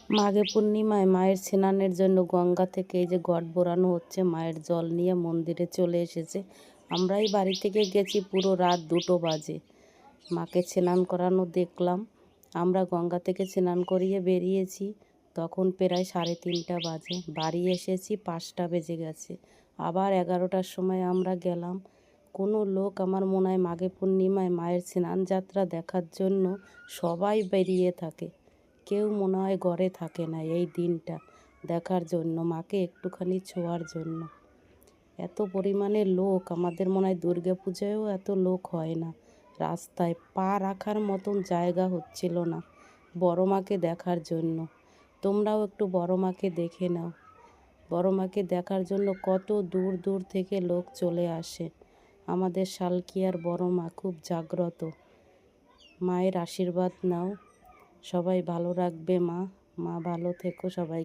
মাঘে পূর্ণিমায় মায়ের স্নানের জন্য গঙ্গা থেকে এই যে ঘট ভরানো হচ্ছে, মায়ের জল নিয়ে মন্দিরে চলে এসেছে। আমরাই বাড়ি থেকে গেছি, পুরো রাত 2টো বাজে মাকে স্নান করানো দেখলাম। আমরা গঙ্গা থেকে স্নান করিয়ে বেরিয়েছি, তখন প্রায় 3:30 বাজে। বাড়ি এসেছি 5টা বেজে গেছে। আবার 11টার সময় আমরা গেলাম। কোনো লোক, আমার মনে হয় মাঘে পূর্ণিমায় মায়ের স্নান যাত্রা দেখার জন্য সবাই বেরিয়ে থাকে, কেউ মনে হয় ঘরে থাকে না এই দিনটা দেখার জন্য, মাকে একটুখানি ছোঁয়ার জন্য। এত পরিমাণে লোক, আমাদের মনে হয় দুর্গা পূজায়ও এত লোক হয় না। রাস্তায় পা রাখার মতন জায়গা হচ্ছিল না বড় মাকে দেখার জন্য। তোমরাও একটু বড় মাকে দেখে নাও। বড় মাকে দেখার জন্য কত দূর দূর থেকে লোক চলে আসে। আমাদের শালকিয়ার বড় মা খুব জাগ্রত। মায়ের আশীর্বাদ নাও, সবাই ভালো রাখবে মা। মা ভালো থেকো সবাই।